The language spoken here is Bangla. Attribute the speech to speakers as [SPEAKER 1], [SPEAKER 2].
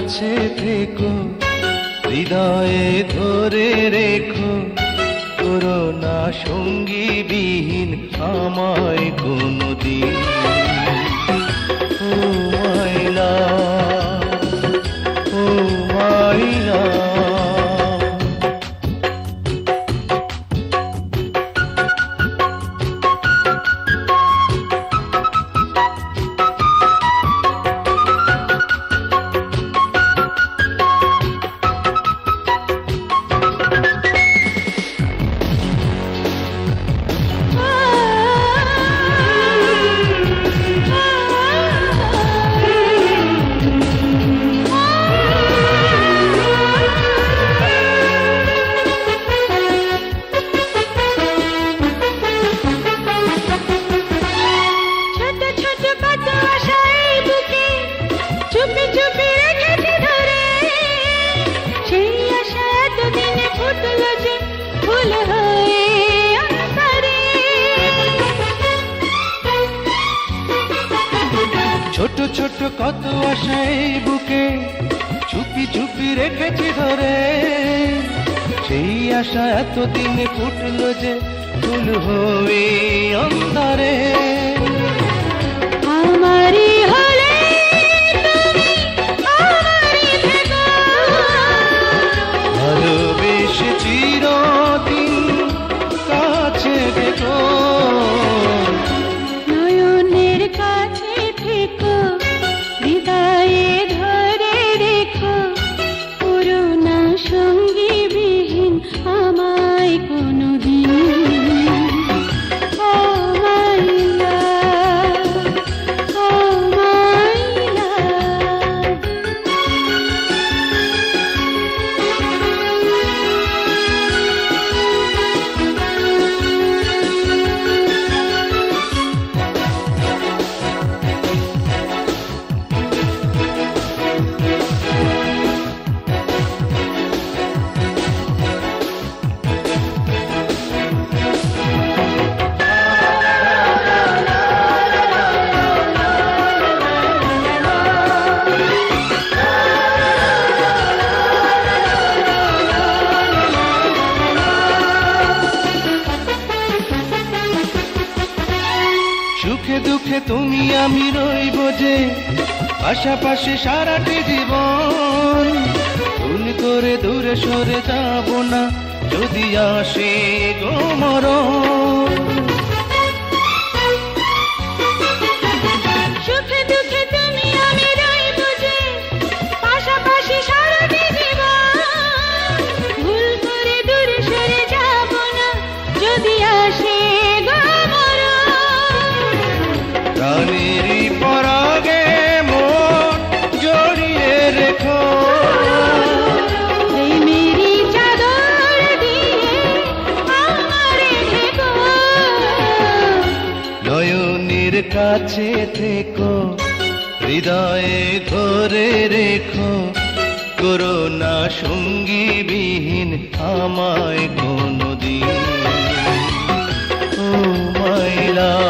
[SPEAKER 1] কাছে থেকো, হৃদয়ে ধরে রেখো, করোনা সঙ্গী বিহীন আমায় কোনদিন। ও মাই লাভ, ও মাই লাভ। ছোট ছোট কত আশা এই বুকে চুপি চুপি রেখেছি ধরে, সেই আশা এতদিনে ফুটলো যে ফুল হয়ে অন্তরে।
[SPEAKER 2] আমারই হলে তুমি আমারই থেকো,
[SPEAKER 1] ভালোবেসে চিরদিন কাছে দেখো,
[SPEAKER 2] নয়নের কাছে থেকো, হৃদয়ে ধরে রেখো, করোনা সঙ্গী বিহীন আমায় কোনদিন। ও মাই লাভ, ও মাই লাভ।
[SPEAKER 1] সুখে দুঃখে তুমি আমি রইব যে পাশাপাশি সারাটি জীবন, ভুল করে দূরে সরে যাব না যদি আসে গো মরণ।
[SPEAKER 2] সুখে দুঃখে তুমি আমি রইব যে পাশাপাশি সারাটি জীবন, ভুল করে দূরে সরে যাব না যদি আসে গো মরণ।
[SPEAKER 1] প্রাণেরই পরাগে মন জড়িয়ে রেখো,
[SPEAKER 2] প্রেমেরই চাদর দিয়ে আমারে ঢেকো,
[SPEAKER 1] নয়নের কাছে থেকো, হৃদয়ে ধরে রেখো, করোনা সঙ্গী বিহীন আমায় কোনদিন। ও মাই লাভ।